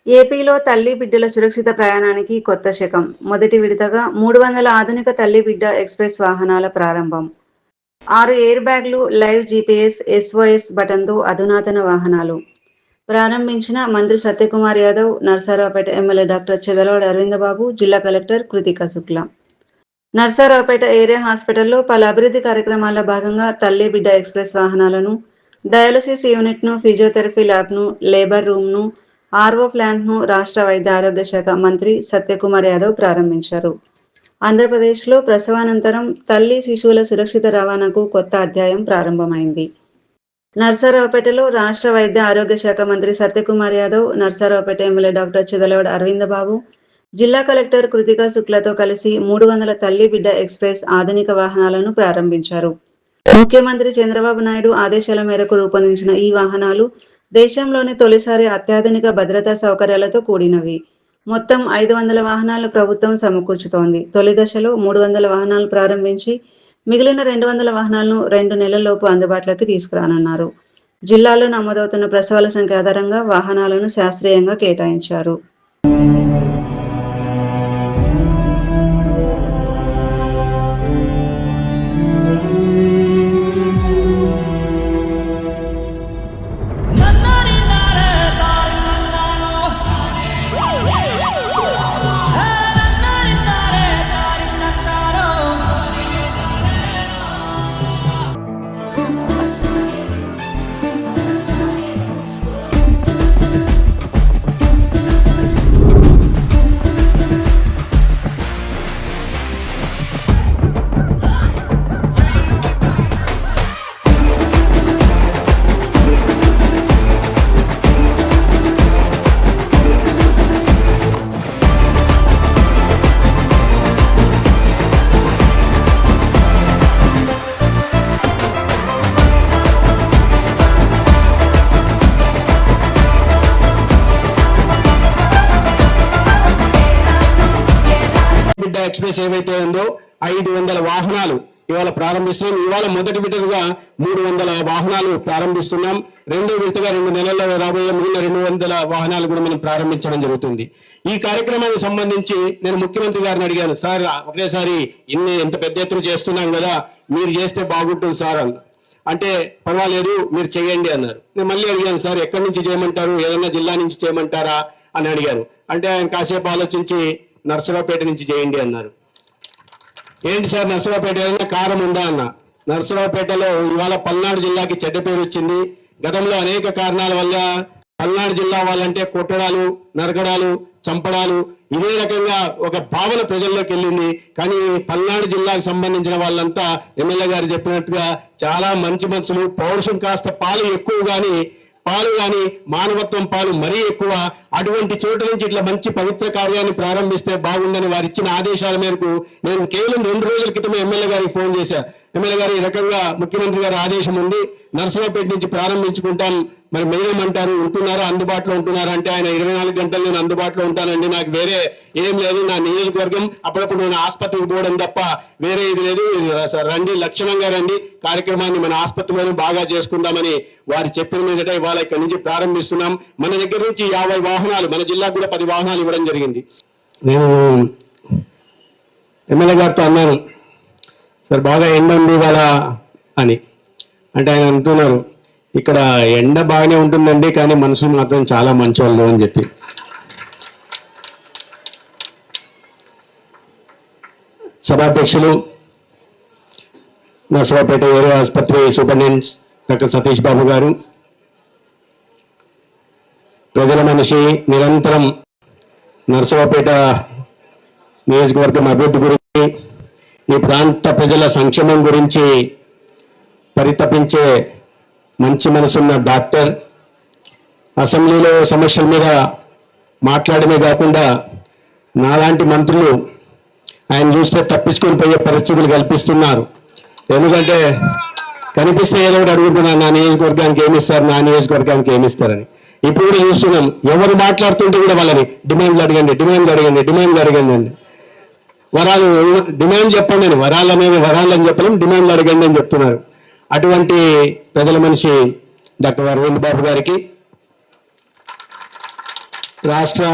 ఏపీలో తల్లి బిడ్డల సురక్షిత ప్రయాణానికి కొత్త శకం. మొదటి విడతగా 300 ఆధునిక తల్లి బిడ్డ ఎక్స్‌ప్రెస్ వాహనాల ప్రారంభం. 6 ఎయిర్ బ్యాగ్లు, లైవ్ జీపీఎస్, ఎస్ఓఎస్ బటన్‌తో అధునాతన వాహనాలు. ప్రారంభించిన మంత్రి సత్యకుమార్ యాదవ్, నర్సారావుపేట ఎమ్మెల్యే డాక్టర్ చెదలవాడ అరవిందబాబు, జిల్లా కలెక్టర్ కృతికా శుక్లా. నర్సారావుపేట ఏరియా హాస్పిటల్లో పలు అభివృద్ధి కార్యక్రమాల్లో భాగంగా తల్లి బిడ్డ ఎక్స్‌ప్రెస్ వాహనాలను, డయాలసిస్ యూనిట్‌ను, ఫిజియోథెరపీ ల్యాబ్‌ను, లేబర్ రూమ్‌ను, ఆర్వో ప్లాంట్‌ను రాష్ట్ర వైద్య ఆరోగ్య శాఖ మంత్రి సత్యకుమార్ యాదవ్ ప్రారంభించారు. ఆంధ్రప్రదేశ్లో ప్రసవానంతరం తల్లి, శిశువుల సురక్షిత రవాణాకు కొత్త అధ్యాయం ప్రారంభమైంది. నర్సారావుపేటలో రాష్ట్ర వైద్య ఆరోగ్య శాఖ మంత్రి సత్యకుమార్ యాదవ్, నర్సారావుపేట ఎమ్మెల్యే డాక్టర్ చెదలవాడ అరవిందబాబు, జిల్లా కలెక్టర్ కృతికా శుక్లతో కలిసి 300 తల్లి బిడ్డ ఎక్స్‌ప్రెస్ ఆధునిక వాహనాలను ప్రారంభించారు. ముఖ్యమంత్రి చంద్రబాబు నాయుడు ఆదేశాల మేరకు రూపొందించిన ఈ వాహనాలు దేశంలోనే తొలిసారి అత్యాధునిక భద్రతా సౌకర్యాలతో కూడినవి. మొత్తం 500 వాహనాలు ప్రభుత్వం సమకూర్చుతోంది. తొలి దశలో 300 వాహనాలు ప్రారంభించి మిగిలిన 200 వాహనాలను 2 నెలల్లోపు అందుబాటులోకి తీసుకురానున్నారు. జిల్లాలో నమోదవుతున్న ప్రసవాల సంఖ్య ఆధారంగా వాహనాలను శాస్త్రీయంగా కేటాయించారు. ఎక్స్‌ప్రెస్ ఏవైతే ఉందో 500 వాహనాలు ఇవాళ ప్రారంభిస్తున్నాం. ఇవాళ మొదటి విడతగా 300 వాహనాలు ప్రారంభిస్తున్నాం. రెండో విడతగా 2 నెలల్లో రాబోయే మిగిలిన 200 వాహనాలు కూడా మనం ప్రారంభించడం జరుగుతుంది. ఈ కార్యక్రమానికి సంబంధించి నేను ముఖ్యమంత్రి గారిని అడిగాను, సార్ ఒకేసారి ఇంత పెద్ద ఎత్తున చేస్తున్నాం కదా, మీరు చేస్తే బాగుంటుంది సార్ అన్న. అంటే పర్వాలేదు మీరు చేయండి అన్నారు. నేను మళ్ళీ అడిగాను, సార్ ఎక్కడి నుంచి చేయమంటారు, ఏదన్నా జిల్లా నుంచి చేయమంటారా అని అడిగాను. అంటే ఆయన కాసేపు ఆలోచించి నర్సరావుపేట నుంచి చేయండి అన్నారు. ఏంటి సార్ నర్సరావుపేట ఏదైనా కారం ఉందా అన్న. నర్సరావుపేటలో ఇవాళ పల్నాడు జిల్లాకి చెడ్డ పేరు వచ్చింది. గతంలో అనేక కారణాల వల్ల పల్నాడు జిల్లా వాళ్ళంటే కొట్టడాలు, నరకడాలు, చంపడాలు ఇదే రకంగా ఒక భావన ప్రజల్లోకి వెళ్ళింది. కానీ పల్నాడు జిల్లాకు సంబంధించిన వాళ్ళంతా ఎమ్మెల్యే గారు చెప్పినట్టుగా చాలా మంచి మనుషులు, పౌరుషం కాస్త పాలు ఎక్కువ కానీ మానవత్వం పాలు మరీ ఎక్కువ. అటువంటి చోటు నుంచి ఇట్లా మంచి పవిత్ర కార్యాన్ని ప్రారంభిస్తే బాగుందని వారు ఇచ్చిన ఆదేశాల మేరకు నేను కేవలం 2 రోజుల క్రితమే ఎమ్మెల్యే గారికి ఫోన్ చేశా. ఎమ్మెల్యే గారు ఈ రకంగా ముఖ్యమంత్రి గారి ఆదేశం ఉంది, నర్సరావుపేట నుంచి ప్రారంభించుకుంటాం, మరి మేమేమంటారు, ఉంటున్నారా, అందుబాటులో ఉంటున్నారా అంటే ఆయన 24 గంటలు నేను అందుబాటులో ఉంటానండి, నాకు వేరే ఏం లేదు, నా నియోజకవర్గం అప్పుడప్పుడు నేను ఆసుపత్రికి పోవడం తప్ప వేరే ఇది లేదు, రండి లక్షణంగా రండి, కార్యక్రమాన్ని మన ఆసుపత్రిలోనే బాగా చేసుకుందామని వారు చెప్పిన మీదట ఇవాళ ఇక్కడి నుంచి ప్రారంభిస్తున్నాం. మన దగ్గర నుంచి 50 వాహనాలు, మన జిల్లాకు కూడా 10 వాహనాలు ఇవ్వడం జరిగింది. నేను ఎమ్మెల్యే గారితో అన్నాను, సార్ బాగా ఎండ ఉంది ఇవాళ అని. అంటే ఆయన అంటున్నారు, ఇక్కడ ఎండ బాగానే ఉంటుందండి కానీ మనుషులు మాత్రం చాలా మంచోళ్ళు అని చెప్పి. సభాధ్యక్షులు, నర్సరావుపేట ఏరియా ఆసుపత్రి సూపరింటెండెంట్ డాక్టర్ సతీష్ బాబు గారు, ప్రజల మనిషి, నిరంతరం నర్సరావుపేట నియోజకవర్గం అభివృద్ధి గురించి, ఈ ప్రాంత ప్రజల సంక్షేమం గురించి పరితపించే మంచి మనసున్న డాక్టర్, అసెంబ్లీలో సమస్యల మీద మాట్లాడమే కాకుండా నాలాంటి మంత్రులు ఆయన చూస్తే తప్పించుకొని పోయే పరిస్థితులు కల్పిస్తున్నారు. ఎందుకంటే కనిపిస్తే ఏదో ఒకటి అడుగుతున్నారు, నా నియోజకవర్గానికి ఏమిస్తారు, నా నియోజకవర్గానికి ఏమిస్తారని. ఇప్పుడు కూడా చూస్తున్నాం, ఎవరు మాట్లాడుతుంటే కూడా వాళ్ళని డిమాండ్లు అడగండి అండి. వరాలు డిమాండ్ చెప్పండి అని, వరాలు అనేవి వరాలని చెప్పలేం, డిమాండ్లు అడగండి అని చెప్తున్నారు. అటువంటి ప్రజల మనిషి డాక్టర్ అరవింద్ బాబు గారికి, రాష్ట్ర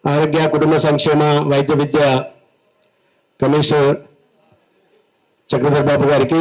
ఆరోగ్య కుటుంబ సంక్షేమ వైద్య విద్య కమిషనర్ చక్రధర్ బాబు గారికి,